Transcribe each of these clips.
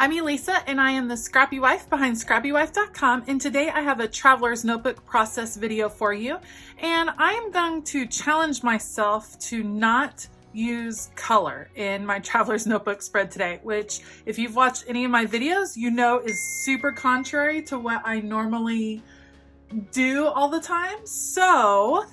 I'm Elisa and I am the Scrappy Wife behind scrappywife.com, and today I have a traveler's notebook process video for you, and I am going to challenge myself to not use color in my traveler's notebook spread today, which if you've watched any of my videos you know is super contrary to what I normally do all the time. So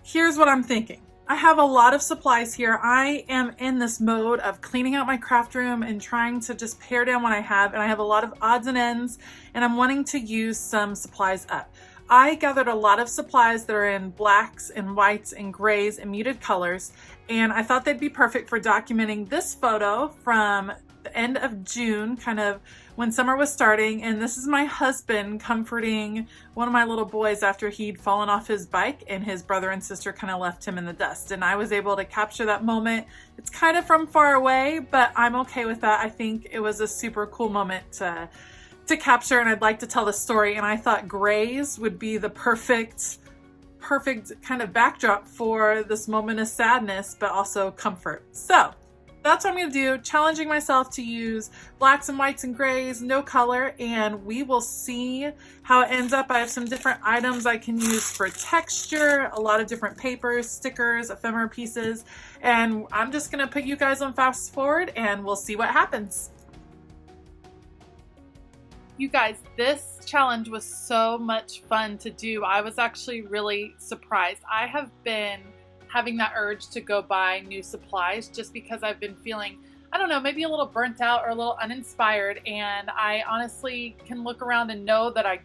here's what I'm thinking. I have a lot of supplies here. I am in this mode of cleaning out my craft room and trying to just pare down what I have, and I have a lot of odds and ends, and I'm wanting to use some supplies up. I gathered a lot of supplies that are in blacks and whites and grays and muted colors, and I thought they'd be perfect for documenting this photo from the end of June, kind of when summer was starting, and this is my husband comforting one of my little boys after he'd fallen off his bike and his brother and sister kind of left him in the dust, and I was able to capture that moment. It's kind of from far away, but I'm okay with that. I think it was a super cool moment to capture, and I'd like to tell the story, and I thought grays would be the perfect kind of backdrop for this moment of sadness but also comfort. So that's what I'm going to do, challenging myself to use blacks and whites and grays, no color, and we will see how it ends up. I have some different items I can use for texture, a lot of different papers, stickers, ephemera pieces, and I'm just going to put you guys on fast forward and we'll see what happens. You guys, this challenge was so much fun to do. I was actually really surprised. I have been having that urge to go buy new supplies just because I've been feeling, I don't know, maybe a little burnt out or a little uninspired, and I honestly can look around and know that I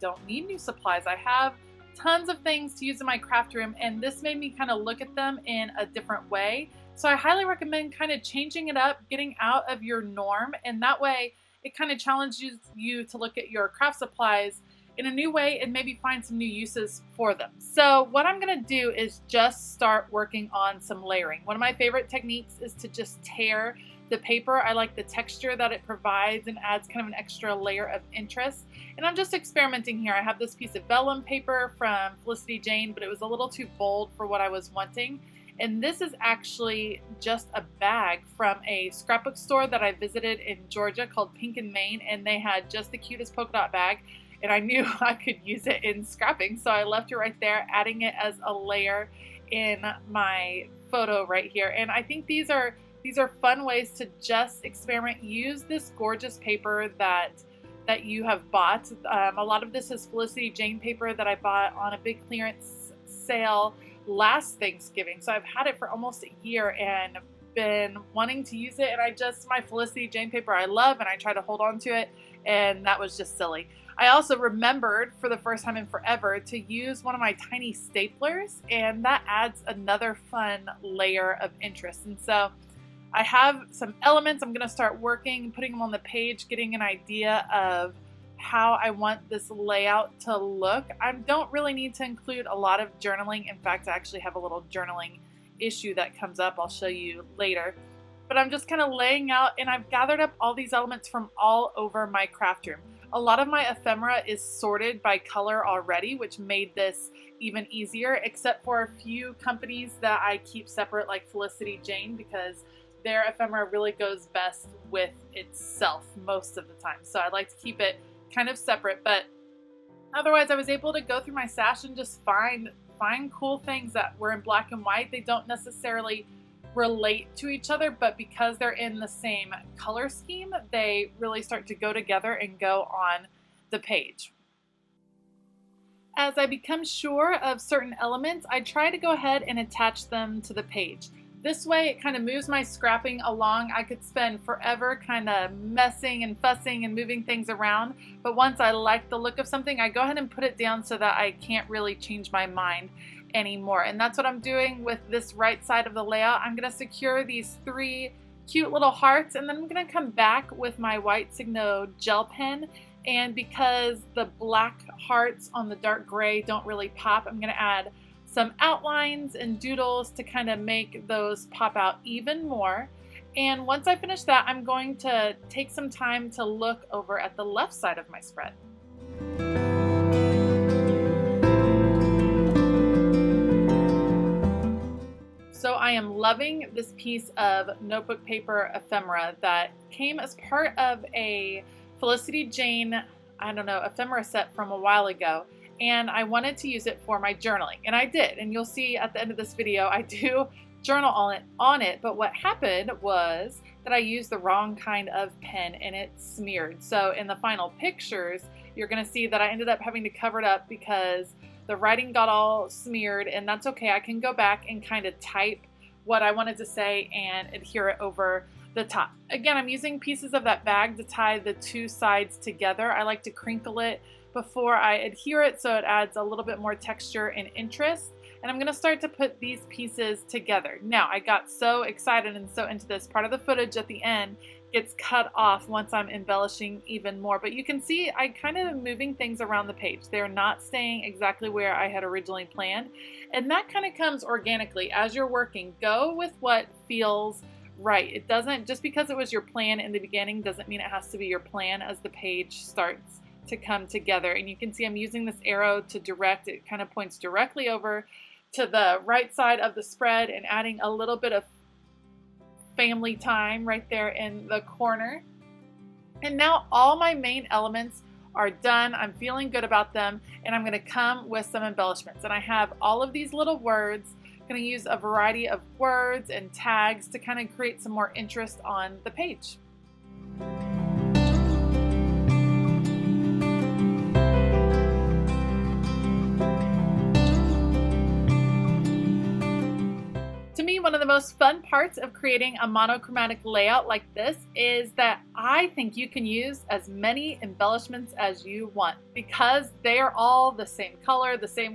don't need new supplies. I have tons of things to use in my craft room, and this made me kind of look at them in a different way. So I highly recommend kind of changing it up, getting out of your norm, and that way it kind of challenges you to look at your craft supplies in a new way and maybe find some new uses for them. So what I'm going to do is just start working on some layering. One of my favorite techniques is to just tear the paper. I like the texture that it provides and adds kind of an extra layer of interest. And I'm just experimenting here. I have this piece of vellum paper from Felicity Jane, but it was a little too bold for what I was wanting. And this is actually just a bag from a scrapbook store that I visited in Georgia called Pink and Main, and they had just the cutest polka dot bag. And I knew I could use it in scrapping, so I left it right there, adding it as a layer in my photo right here. And I think these are fun ways to just experiment. Use this gorgeous paper that you have bought. A lot of this is Felicity Jane paper that I bought on a big clearance sale last Thanksgiving. So I've had it for almost a year and been wanting to use it, and my Felicity Jane paper I love, and I try to hold on to it, and that was just silly. I also remembered for the first time in forever to use one of my tiny staplers, and that adds another fun layer of interest. And so I have some elements. I'm going to start working, putting them on the page, getting an idea of how I want this layout to look. I don't really need to include a lot of journaling. In fact, I actually have a little journaling issue that comes up. I'll show you later. But I'm just kind of laying out, and I've gathered up all these elements from all over my craft room. A lot of my ephemera is sorted by color already, which made this even easier, except for a few companies that I keep separate, like Felicity Jane, because their ephemera really goes best with itself most of the time. So I like to keep it kind of separate, but otherwise I was able to go through my stash and just find cool things that were in black and white. They don't necessarily relate to each other, but because they're in the same color scheme, they really start to go together and go on the page. As I become sure of certain elements, I try to go ahead and attach them to the page. This way it kind of moves my scrapping along. I could spend forever kind of messing and fussing and moving things around, but once I like the look of something, I go ahead and put it down so that I can't really change my mind anymore. And that's what I'm doing with this right side of the layout. I'm going to secure these 3 cute little hearts, and then I'm going to come back with my white Signo gel pen And because the black hearts on the dark gray don't really pop, I'm going to add some outlines and doodles to kind of make those pop out even more. And once I finish that, I'm going to take some time to look over at the left side of my spread. So I am loving this piece of notebook paper ephemera that came as part of a Felicity Jane, I don't know, ephemera set from a while ago. And I wanted to use it for my journaling, and I did. And you'll see at the end of this video, I do journal on it. But what happened was that I used the wrong kind of pen and it smeared. So in the final pictures, you're gonna see that I ended up having to cover it up because the writing got all smeared, and that's okay. I can go back and kind of type what I wanted to say and adhere it over the top. Again, I'm using pieces of that bag to tie the two sides together. I like to crinkle it before I adhere it so it adds a little bit more texture and interest. And I'm gonna start to put these pieces together. Now, I got so excited and so into this. Part of the footage at the end gets cut off once I'm embellishing even more. But you can see I kind of am moving things around the page. They're not staying exactly where I had originally planned. And that kind of comes organically as you're working. Go with what feels right. It doesn't, just because it was your plan in the beginning doesn't mean it has to be your plan as the page starts to come together. And you can see I'm using this arrow to direct. It kind of points directly over to the right side of the spread and adding a little bit of family time right there in the corner. And now all my main elements are done. I'm feeling good about them, and I'm going to come with some embellishments. And I have all of these little words. I'm going to use a variety of words and tags to kind of create some more interest on the page. To me, one of the most fun parts of creating a monochromatic layout like this is that I think you can use as many embellishments as you want because they are all the same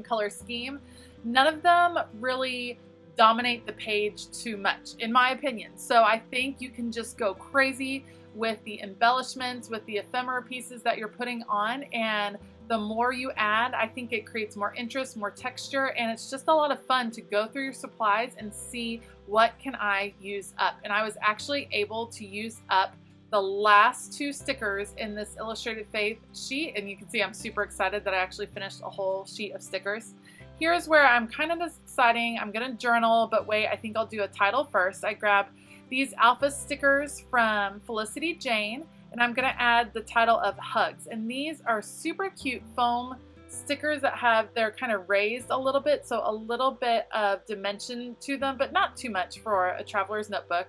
color scheme. None of them really dominate the page too much, in my opinion. So I think you can just go crazy with the embellishments, with the ephemera pieces that you're putting on, and the more you add, I think it creates more interest, more texture, and it's just a lot of fun to go through your supplies and see what can I use up. And I was actually able to use up the last two stickers in this Illustrated Faith sheet, and you can see I'm super excited that I actually finished a whole sheet of stickers. Here's where I'm kind of deciding I'm gonna journal, but wait, I think I'll do a title first. I grabbed these alpha stickers from Felicity Jane, and I'm gonna add the title of Hugs. And these are super cute foam stickers that they're kind of raised a little bit, so a little bit of dimension to them, but not too much for a traveler's notebook.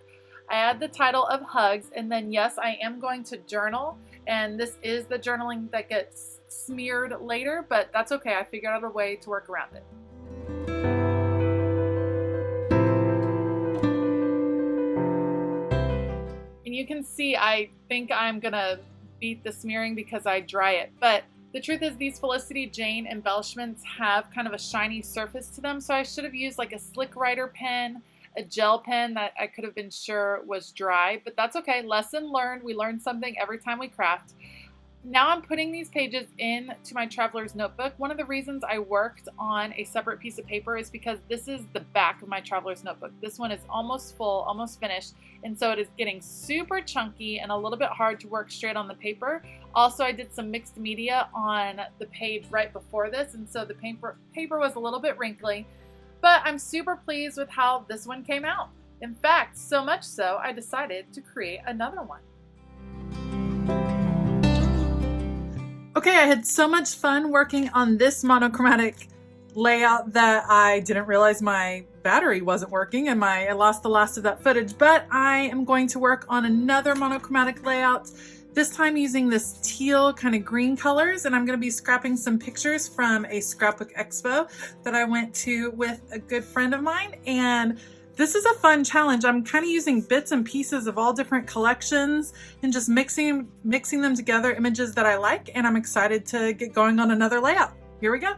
I add the title of Hugs, and then yes, I am going to journal, and this is the journaling that gets smeared later, but that's okay. I figured out a way to work around it. And you can see I think I'm gonna beat the smearing because I dry it. But the truth is these Felicity Jane embellishments have kind of a shiny surface to them. So I should have used like a slick writer pen, a gel pen that I could have been sure was dry, but that's okay. Lesson learned. We learn something every time we craft. Now I'm putting these pages into my traveler's notebook. One of the reasons I worked on a separate piece of paper is because this is the back of my traveler's notebook. This one is almost full, almost finished, and so it is getting super chunky and a little bit hard to work straight on the paper. Also, I did some mixed media on the page right before this, and so the paper was a little bit wrinkly, but I'm super pleased with how this one came out. In fact, so much so, I decided to create another one. Okay, I had so much fun working on this monochromatic layout that I didn't realize my battery wasn't working and I lost the last of that footage, but I am going to work on another monochromatic layout, this time using this teal kind of green colors, and I'm going to be scrapping some pictures from a scrapbook expo that I went to with a good friend of mine, and this is a fun challenge. I'm kind of using bits and pieces of all different collections and just mixing them together, images that I like, and I'm excited to get going on another layout. Here we go.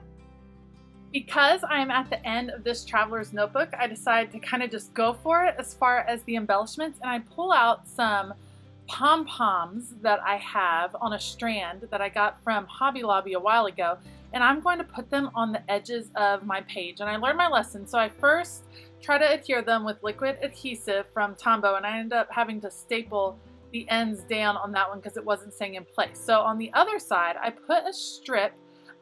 Because I'm at the end of this traveler's notebook, I decided to kind of just go for it as far as the embellishments, and I pull out some pom-poms that I have on a strand that I got from Hobby Lobby a while ago, and I'm going to put them on the edges of my page. And I learned my lesson, so I first try to adhere them with liquid adhesive from Tombow, and I ended up having to staple the ends down on that one because it wasn't staying in place. So on the other side, I put a strip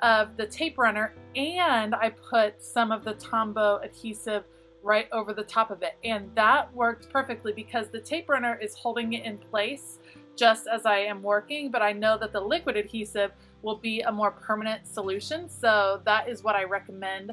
of the tape runner and I put some of the Tombow adhesive right over the top of it, and that worked perfectly because the tape runner is holding it in place just as I am working, but I know that the liquid adhesive will be a more permanent solution, so that is what I recommend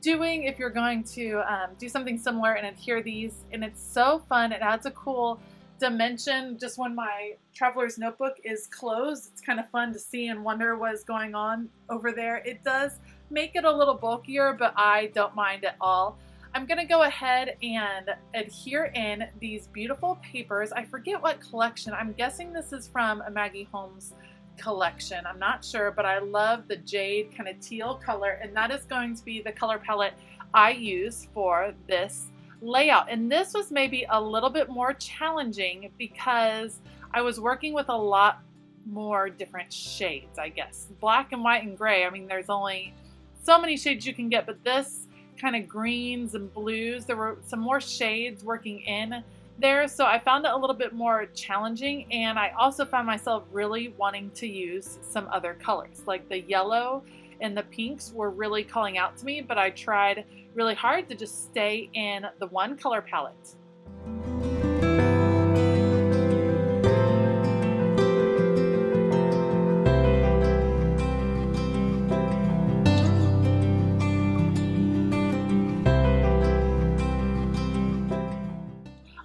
doing if you're going to do something similar and adhere these. And it's so fun. It adds a cool dimension just when my traveler's notebook is closed. It's kind of fun to see and wonder what is going on over there. It does make it a little bulkier, but I don't mind at all. I'm going to go ahead and adhere in these beautiful papers. I forget what collection. I'm guessing this is from a Maggie Holmes collection. I'm not sure, but I love the jade kind of teal color, and that is going to be the color palette I use for this layout. And this was maybe a little bit more challenging because I was working with a lot more different shades, I guess. Black and white and gray. I mean, there's only so many shades you can get, but this kind of greens and blues, there were some more shades working in there, so I found it a little bit more challenging. And I also found myself really wanting to use some other colors, like the yellow and the pinks were really calling out to me, but I tried really hard to just stay in the one color palette.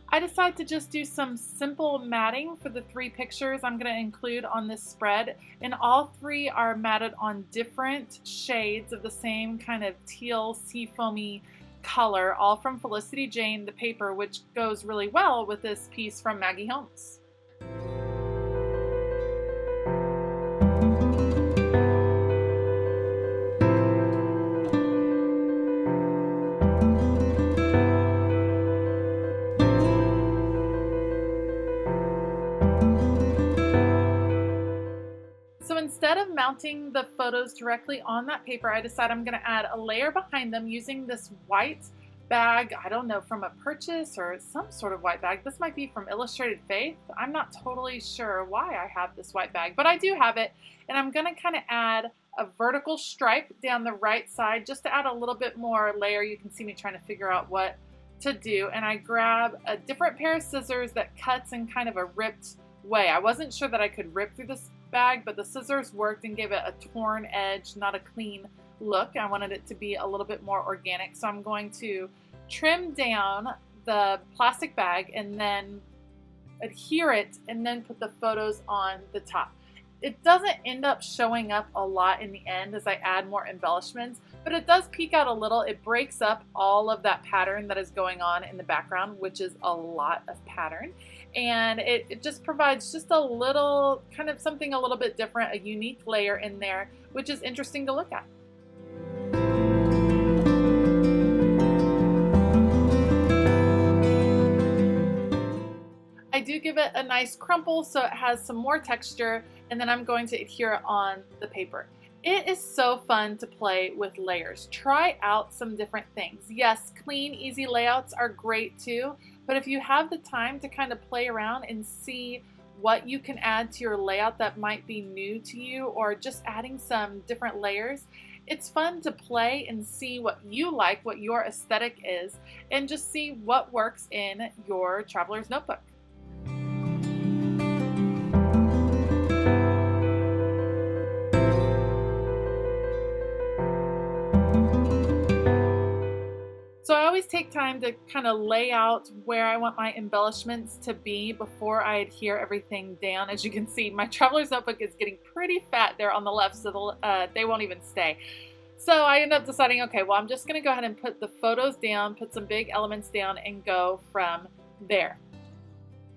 I decided to just do some simple matting for the 3 pictures I'm going to include on this spread, and all 3 are matted on different shades of the same kind of teal seafoamy color, all from Felicity Jane, the paper, which goes really well with this piece from Maggie Holmes. So instead of mounting the photos directly on that paper, I decided I'm going to add a layer behind them using this white bag. I don't know, from a purchase or some sort of white bag. This might be from Illustrated Faith. I'm not totally sure why I have this white bag, but I do have it. And I'm going to kind of add a vertical stripe down the right side just to add a little bit more layer. You can see me trying to figure out what to do. And I grab a different pair of scissors that cuts in kind of a ripped way. I wasn't sure that I could rip through this bag, but the scissors worked and gave it a torn edge, not a clean look. I wanted it to be a little bit more organic, so I'm going to trim down the plastic bag and then adhere it and then put the photos on the top. It doesn't end up showing up a lot in the end as I add more embellishments, but it does peek out a little. It breaks up all of that pattern that is going on in the background, which is a lot of pattern. And it just provides just a little, kind of something a little bit different, a unique layer in there, which is interesting to look at. I do give it a nice crumple so it has some more texture, and then I'm going to adhere it on the paper. It is so fun to play with layers. Try out some different things. Yes, clean, easy layouts are great too, but if you have the time to kind of play around and see what you can add to your layout that might be new to you, or just adding some different layers, it's fun to play and see what you like, what your aesthetic is, and just see what works in your traveler's notebook. So I always take time to kind of lay out where I want my embellishments to be before I adhere everything down. As you can see, my traveler's notebook is getting pretty fat there on the left, so they won't even stay. So I end up deciding, okay, well, I'm just going to go ahead and put the photos down, put some big elements down, and go from there.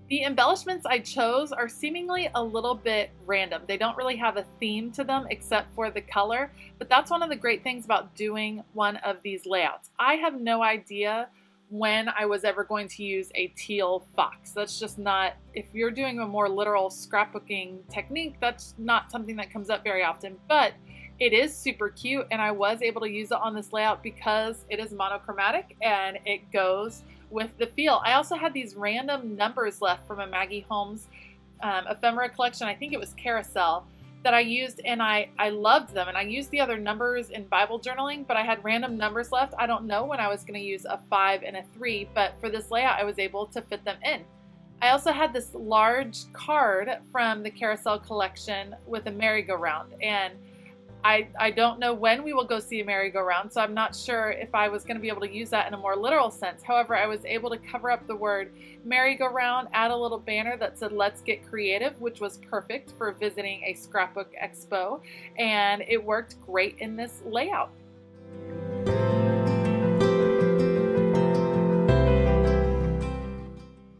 The embellishments I chose are seemingly a little bit random. They don't really have a theme to them except for the color, but that's one of the great things about doing one of these layouts. I have no idea when I was ever going to use a teal fox. That's just not, if you're doing a more literal scrapbooking technique, that's not something that comes up very often, but it is super cute, and I was able to use it on this layout because it is monochromatic and it goes with the feel. I also had these random numbers left from a Maggie Holmes ephemera collection. I think it was Carousel, that I used, and I loved them, and I used the other numbers in Bible journaling, but I had random numbers left. I don't know when I was going to use a 5 and a 3, but for this layout I was able to fit them in. I also had this large card from the Carousel collection with a merry-go-round, and I don't know when we will go see a merry-go-round, so I'm not sure if I was going to be able to use that in a more literal sense. However, I was able to cover up the word merry-go-round, add a little banner that said "Let's Get Creative," which was perfect for visiting a scrapbook expo, and it worked great in this layout.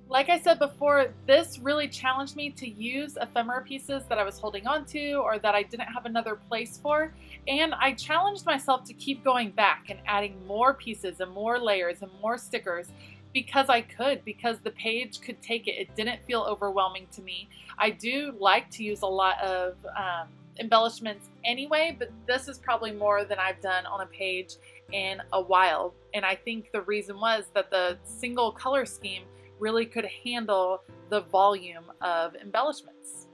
Like I said before, this really challenged me to use ephemera pieces that I was holding on to or that I didn't have another place for, and I challenged myself to keep going back and adding more pieces and more layers and more stickers because I could, because the page could take it. It didn't feel overwhelming to me. I do like to use a lot of embellishments anyway, but this is probably more than I've done on a page in a while, and I think the reason was that the single color scheme really could handle the volume of embellishments.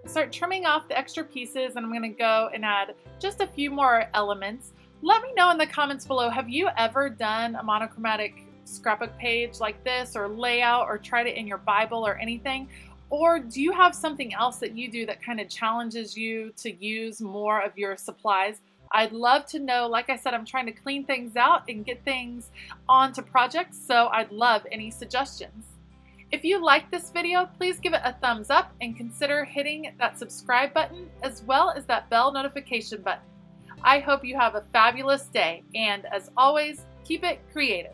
Start trimming off the extra pieces, and I'm going to go and add just a few more elements. Let me know in the comments below, have you ever done a monochromatic scrapbook page like this, or layout, or tried it in your Bible or anything? Or do you have something else that you do that kind of challenges you to use more of your supplies? I'd love to know. Like I said, I'm trying to clean things out and get things onto projects, so I'd love any suggestions. If you like this video, please give it a thumbs up and consider hitting that subscribe button as well as that bell notification button. I hope you have a fabulous day, and as always, keep it creative.